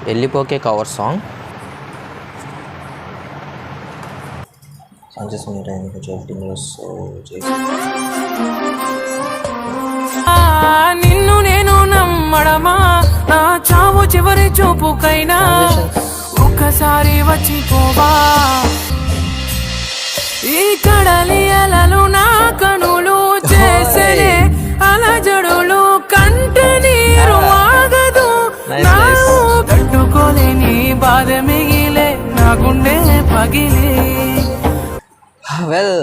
వెళ్ళిపోకే cover song. సంజస్ నిన్ను నేను నమ్మడమా, నా చావు చివరి చూపుకైనా ఒక్కసారి వచ్చిపోవా. ఈ కడలి అలలు నా కనులు చేసే అలజడులు, కంట నీరు ఆగదు, తట్టుకోలేని బాధ మిగిలే, నా గుండె పగిలే. వెల్,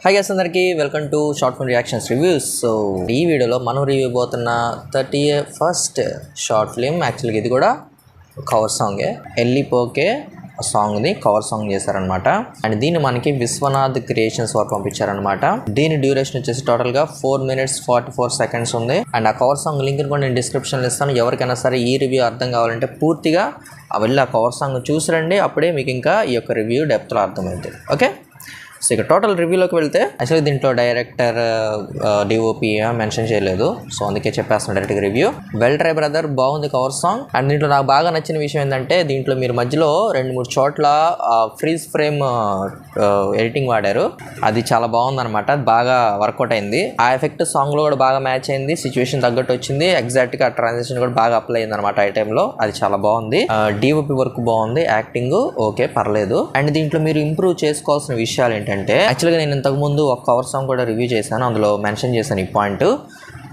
హాయ్ గైస్, అందరికీ welcome to short film reactions reviews. So ఈ వీడియోలో మనం రివ్యూ పోతున్న 31st షార్ట్ ఫిల్మ్. యాక్చువల్గా ఇది కూడా కవర్ సాంగే. వెళ్ళిపోకే సాంగ్ని కవర్ సాంగ్ చేశారనమాట. అండ్ దీన్ని మనకి విశ్వనాథ్ క్రియేషన్స్ వారు పంపించారనమాట. దీని డ్యూరేషన్ వచ్చేసి టోటల్గా 4 minutes 44 seconds ఉంది. అండ్ ఆ కవర్ సాంగ్ లింక్ కూడా నేను డిస్క్రిప్షన్లో ఇస్తాను. ఎవరికైనా సరే ఈ రివ్యూ అర్థం కావాలంటే పూర్తిగా వెళ్ళి ఆ కవర్ సాంగ్ చూసిరండి. అప్పుడే మీకు ఇంకా ఈ యొక్క రివ్యూ డెప్త్లో అర్థమవుతుంది. ఓకే, సో ఇక టోటల్ రివ్యూలోకి వెళ్తే, యాక్చువల్లీ దీంట్లో డైరెక్టర్ డిఓపి మెన్షన్ చేయలేదు, సో అందుకే చెప్పేస్తున్నాను డైరెక్ట్గా రివ్యూ. వెల్ ట్రై బ్రదర్, బాగుంది కవర్ సాంగ్. అండ్ దీంట్లో నాకు బాగా నచ్చిన విషయం ఏంటంటే, దీంట్లో మీరు మధ్యలో 2-3 చోట్ల ఫ్రీజ్ ఫ్రేమ్ ఎడిటింగ్ వాడారు. అది చాలా బాగుందన్నమాట. అది బాగా వర్కౌట్ అయింది. ఆ ఎఫెక్ట్ సాంగ్లో కూడా బాగా మ్యాచ్ అయింది, సిచ్యువేషన్ తగ్గట్టు వచ్చింది. ఎగ్జాక్ట్గా ట్రాన్సాక్షన్ కూడా బాగా అప్లై అయింది అనమాట ఆ టైంలో. అది చాలా బాగుంది. డిఓపి వర్క్ బాగుంది, యాక్టింగ్ ఓకే పర్లేదు. అండ్ దీంట్లో మీరు ఇంప్రూవ్ చేసుకోవాల్సిన విషయాలు ఏంటంటే, యాక్చువల్గా నేను ఇంతకుముందు ఒక కవర్ సాంగ్ కూడా రివ్యూ చేశాను, అందులో మెన్షన్ చేశాను ఈ పాయింట్.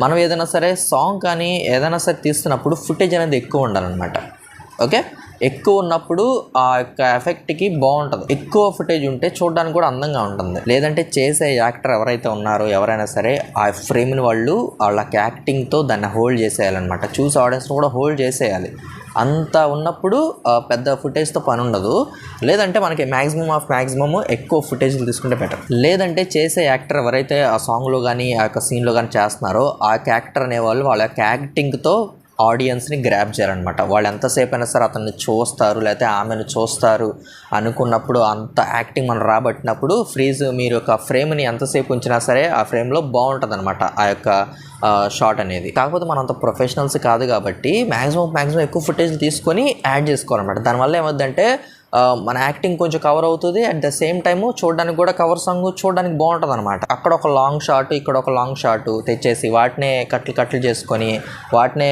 మనం ఏదైనా సరే సాంగ్ కానీ ఏదైనా సరే తీస్తున్నప్పుడు ఫుటేజ్ అనేది ఎక్కువ ఉండాలన్నమాట. ఓకే, ఎక్కువ ఉన్నప్పుడు ఆ యొక్క ఎఫెక్ట్కి బాగుంటుంది. ఎక్కువ ఫుటేజ్ ఉంటే చూడడానికి కూడా అందంగా ఉంటుంది. లేదంటే చేసే యాక్టర్ ఎవరైతే ఉన్నారో ఎవరైనా సరే ఆ ఫ్రేమ్ని వాళ్ళకి యాక్టింగ్తో దాన్ని హోల్డ్ చేసేయాలన్నమాట. చూసి ఆడియన్స్ని కూడా హోల్డ్ చేసేయాలి. అంత ఉన్నప్పుడు పెద్ద ఫుటేజ్తో పని ఉండదు. లేదంటే మనకి మ్యాక్సిమమ్ ఎక్కువ ఫుటేజ్లు తీసుకుంటే బెటర్. లేదంటే చేసే యాక్టర్ ఎవరైతే ఆ సాంగ్లో కానీ ఆ యొక్క సీన్లో కానీ చేస్తున్నారో ఆ యాక్టర్ అనేవాళ్ళు వాళ్ళ యొక్క యాక్టింగ్తో ఆడియన్స్ని గ్రాప్ చేయాలన్నమాట. వాళ్ళు ఎంతసేపు అయినా సరే అతన్ని చూస్తారు, లేకపోతే ఆమెను చూస్తారు అనుకున్నప్పుడు, అంత యాక్టింగ్ మనం రాబట్టినప్పుడు మీరు యొక్క ఫ్రేమ్ని ఎంతసేపు ఉంచినా సరే ఆ ఫ్రేమ్లో బాగుంటుంది అనమాట ఆ యొక్క షాట్ అనేది. కాకపోతే మనం అంత ప్రొఫెషనల్స్ కాదు కాబట్టి మ్యాక్సిమం ఎక్కువ ఫుటేజ్ తీసుకొని యాడ్ చేసుకోవాలన్నమాట. దానివల్ల ఏమవుతుందంటే మన యాక్టింగ్ కొంచెం కవర్ అవుతుంది. అట్ ద సేమ్ టైము చూడడానికి కూడా కవర్ సాంగ్ చూడడానికి బాగుంటుంది అనమాట. అక్కడ ఒక లాంగ్ షాట్, ఇక్కడ ఒక లాంగ్ షాట్ తెచ్చేసి వాటినే కట్లు చేసుకొని వాటినే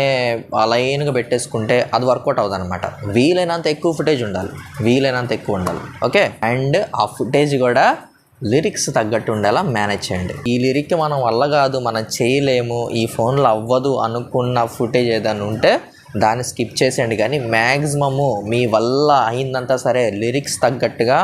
లైన్గా పెట్టేసుకుంటే అది వర్కౌట్ అవుతుంది అనమాట. వీలైనంత ఎక్కువ ఫుటేజ్ ఉండాలి. ఓకే, అండ్ ఆ ఫుటేజ్ కూడా లిరిక్స్ తగ్గట్టు ఉండేలా మేనేజ్ చేయండి. ఈ లిరిక్ మనం వల్ల కాదు, మనం చేయలేము, ఈ ఫోన్లో అవ్వదు అనుకున్న ఫుటేజ్ ఏదైనా ఉంటే దాన్ని స్కిప్ చేసేయండి. కానీ మ్యాక్సిమము మీ వల్ల అయిందంతా సరే లిరిక్స్ తగ్గట్టుగా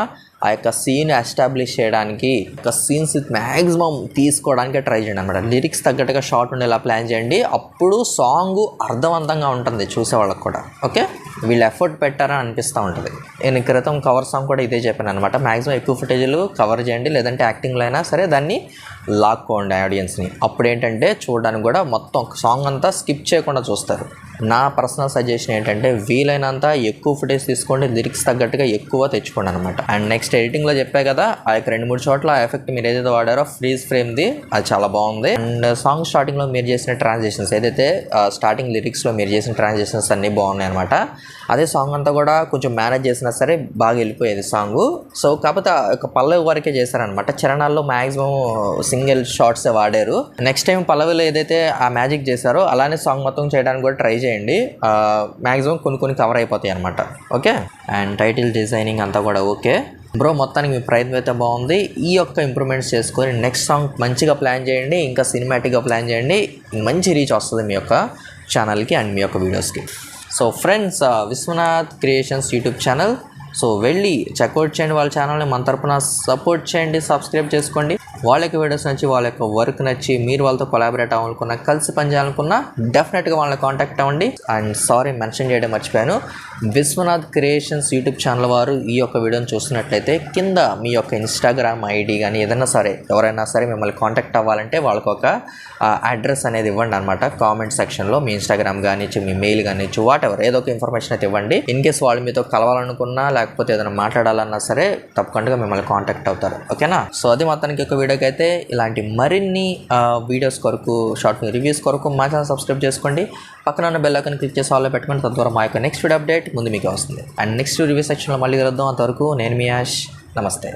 ఆ యొక్క సీన్ ఎస్టాబ్లిష్ చేయడానికి, ఒక సీన్స్ మ్యాక్సిమం తీసుకోవడానికి ట్రై చేయండి అనమాట. లిరిక్స్ తగ్గట్టుగా షార్ట్ ఉండేలా ప్లాన్ చేయండి. అప్పుడు సాంగ్ అర్థవంతంగా ఉంటుంది చూసేవాళ్ళకి కూడా. ఓకే, వీళ్ళు ఎఫర్ట్ పెట్టారని అనిపిస్తూ ఉంటుంది. నేను క్రితం కవర్ సాంగ్ కూడా ఇదే చెప్పాను అనమాట. మ్యాక్సిమం ఎక్కువ ఫుటేజ్లు కవర్ చేయండి, లేదంటే యాక్టింగ్లో అయినా సరే దాన్ని లాక్కోండి ఆడియన్స్ని. అప్పుడు ఏంటంటే చూడడానికి కూడా మొత్తం సాంగ్ అంతా స్కిప్ చేయకుండా చూస్తారు. నా పర్సనల్ సజెషన్ ఏంటంటే వీలైనంత ఎక్కువ ఫుటేజ్ తీసుకోండి, లిరిక్స్ తగ్గట్టుగా ఎక్కువ తెచ్చుకోండి అనమాట. అండ్ నెక్స్ట్ ఎడిటింగ్లో చెప్పే కదా, ఆ యొక్క 2-3 చోట్ల ఆ ఎఫెక్ట్ మీరు ఏదైతే వాడారో ఫ్రీజ్ ఫ్రేమ్ది, అది చాలా బాగుంది. అండ్ సాంగ్ స్టార్టింగ్లో మీరు చేసిన ట్రాన్సాక్షన్స్, ఏదైతే స్టార్టింగ్ లిరిక్స్లో మీరు చేసిన ట్రాన్సాక్షన్స్ అన్నీ బాగున్నాయి అనమాట. అదే సాంగ్ అంతా కూడా కొంచెం మేనేజ్ చేసినా సరే బాగా వెళ్ళిపోయేది సాంగ్. సో కాకపోతే ఒక పల్లవి వరకే చేశారనమాట. చరణాల్లో మ్యాక్సిమం సింగిల్ షార్ట్సే వాడారు. నెక్స్ట్ టైం పల్లవిలో ఏదైతే ఆ మ్యాజిక్ చేశారో అలానే సాంగ్ మొత్తం చేయడానికి కూడా ట్రై చేయండి. మ్యాక్సిమం కొన్ని కవర్ అయిపోతాయి అనమాట. ఓకే, అండ్ టైటిల్ డిజైనింగ్ అంతా కూడా ఓకే బ్రో. మొత్తానికి మీ ప్రయత్నం అయితే బాగుంది. ఈ యొక్క ఇంప్రూవ్మెంట్స్ చేసుకొని నెక్స్ట్ సాంగ్ మంచిగా ప్లాన్ చేయండి, ఇంకా సినిమాటిక్గా ప్లాన్ చేయండి. మంచి రీచ్ వస్తుంది మీ యొక్క ఛానల్కి అండ్ మీ యొక్క వీడియోస్కి. So friends, Vishwanath creations YouTube channel, so వెళ్ళి చెక్అవుట్ చేయండి. వాళ్ళ ఛానల్ని మన తరపున సపోర్ట్ చేయండి, సబ్స్క్రైబ్ చేసుకోండి. వాళ్ళ యొక్క వీడియోస్ నచ్చి, వాళ్ళ యొక్క వర్క్ నచ్చి, మీరు వాళ్ళతో కొలాబరేట్ అవ్వాలనుకున్నా, కలిసి పనిచేయాలనుకున్నా డెఫినెట్గా వాళ్ళని కాంటాక్ట్ అవ్వండి. అండ్ సారీ, మెన్షన్ చేయడం మర్చిపోయాను, విశ్వనాథ్ క్రియేషన్స్ యూట్యూబ్ ఛానల్ వారు ఈ యొక్క వీడియోని చూస్తున్నట్లయితే కింద మీ యొక్క ఇన్స్టాగ్రామ్ ఐడి కానీ ఏదైనా సరే ఎవరైనా సరే మిమ్మల్ని కాంటాక్ట్ అవ్వాలంటే వాళ్ళకి ఒక అడ్రస్ అనేది ఇవ్వండి అనమాట. కామెంట్ సెక్షన్లో మీ ఇన్స్టాగ్రామ్ కానీ మీ మెయిల్ కానీ వాటెవర్ ఏదో ఒక ఇన్ఫర్మేషన్ అయితే ఇవ్వండి. ఇన్ కేస్ వాళ్ళు మీతో కలవాలనుకున్నా లేకపోతే ఏదైనా మాట్లాడాలన్నా సరే తప్పకుండా మిమ్మల్ని కాంటాక్ట్ అవుతారు. ఓకేనా? సో అది మొత్తానికి ఒక వీడియో ఇప్పటికైతే ఇలాంటి మరిన్ని వీడియోస్ కొరకు షార్ట్ ఫిల్మ్ రివ్యూస్ కొరకు మా ఛానల్ సబ్స్క్రైబ్ చేసుకోండి. పక్కన ఉన్న బెల్ ఐకాన్ క్లిక్ చేసి ఆల్లో పెట్టుకోండి. తద్వారా మా యొక్క నెక్స్ట్ వీడియో అప్డేట్ ముందు మీకు వస్తుంది. అండ్ నెక్స్ట్ రివ్యూ సెక్షన్లో మళ్ళీ కలుద్దాం. అంతవరకు నేను మీ యాష్. నమస్తే.